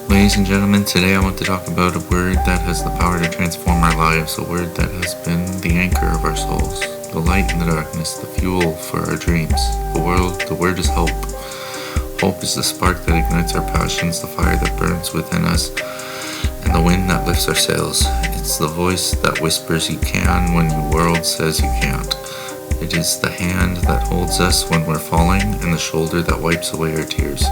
Ladies and gentlemen, today I want to talk about a word that has the power to transform our lives, a word that has been the anchor of our souls, the light in the darkness, the fuel for our dreams. The word is hope. Hope is the spark that ignites our passions, the fire that burns within us, and the wind that lifts our sails. It's the voice that whispers you can when your world says you can't. It is the hand that holds us when we're falling, and the shoulder that wipes away our tears.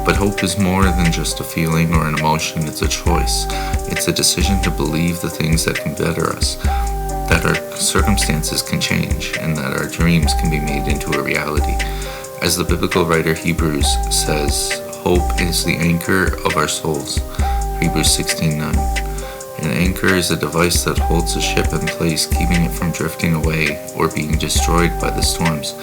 But hope is more than just a feeling or an emotion, it's a choice. It's a decision to believe the things that can better us, that our circumstances can change, and that our dreams can be made into a reality. As the biblical writer Hebrews says, hope is the anchor of our souls. Hebrews 16:9. An anchor is a device that holds a ship in place, keeping it from drifting away or being destroyed by the storms.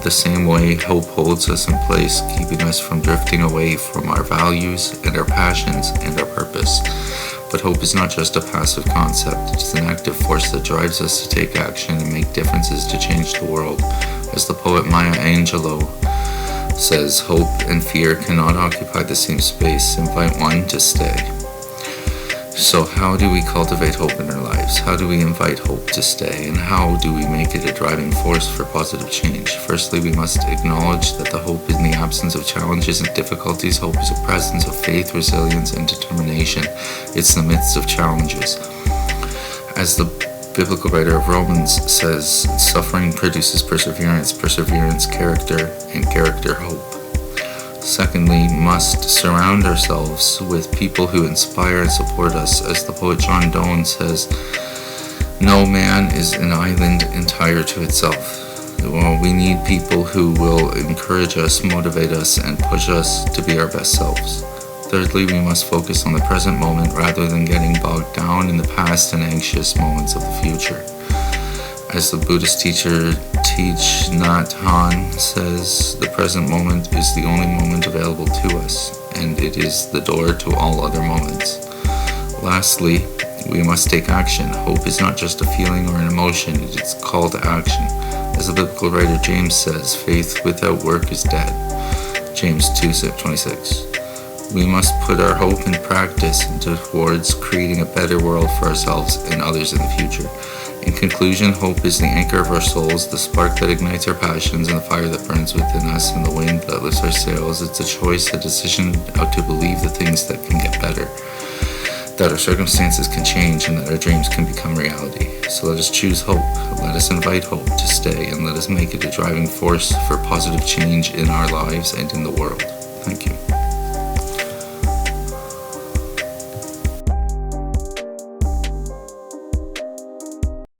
The same way, hope holds us in place, keeping us from drifting away from our values and our passions and our purpose. But hope is not just a passive concept, it's an active force that drives us to take action and make differences to change the world. As the poet Maya Angelou says, hope and fear cannot occupy the same space. Invite one to stay. So how do we cultivate hope in our lives? How do we invite hope to stay? And how do we make it a driving force for positive change? Firstly, we must acknowledge that the hope in the absence of challenges and difficulties. Hope is a presence of faith, resilience, and determination. It's the midst of challenges. As the biblical writer of Romans says, suffering produces perseverance, perseverance, character, and character, hope. Secondly, must surround ourselves with people who inspire and support us. As the poet John Donne says, no man is an island entire to itself. Well, we need people who will encourage us, motivate us, and push us to be our best selves. Thirdly, we must focus on the present moment rather than getting bogged down in the past and anxious moments of the future. As the Buddhist teacher Thich Nhat Hanh says, the present moment is the only moment available to us, and it is the door to all other moments. Lastly, we must take action. Hope is not just a feeling or an emotion, it is a call to action. As the biblical writer James says, faith without work is dead. James 2:26. We must put our hope in practice towards creating a better world for ourselves and others in the future. In conclusion, hope is the anchor of our souls, the spark that ignites our passions, and the fire that burns within us, and the wind that lifts our sails. It's a choice, a decision to believe the things that can get better, that our circumstances can change, and that our dreams can become reality. So let us choose hope, let us invite hope to stay, and let us make it a driving force for positive change in our lives and in the world. Thank you.